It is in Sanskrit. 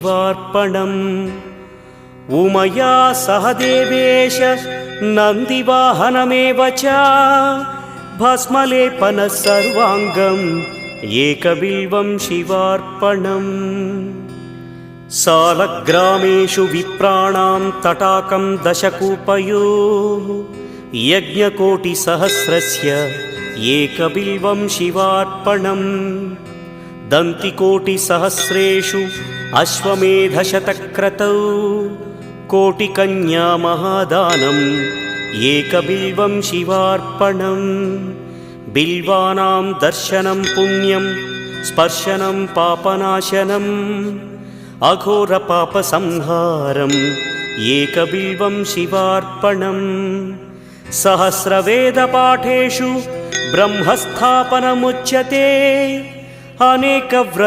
शिवार्पणम् उमया सह देवेश नन्दिवाहनमेव च भस्मलेपनः सर्वाङ्गम् एकबिल्वं शिवार्पणम्। सालग्रामेषु विप्राणां तटाकं दशकूपयोः यज्ञकोटिसहस्रस्य एकबिल्वं शिवार्पणम्। दन्तिकोटिसहस्रेषु अश्वमेधशतक्रतौ कोटिकन्या महादानम् एकबिल्वं शिवार्पणम्। बिल्वानां दर्शनं पुण्यं स्पर्शनं पापनाशनम् अघोरपापसंहारम् एकबिल्वं शिवार्पणम्। सहस्रवेदपाठेषु ब्रह्मस्थापनमुच्यते अनेकव्रतकोटीनां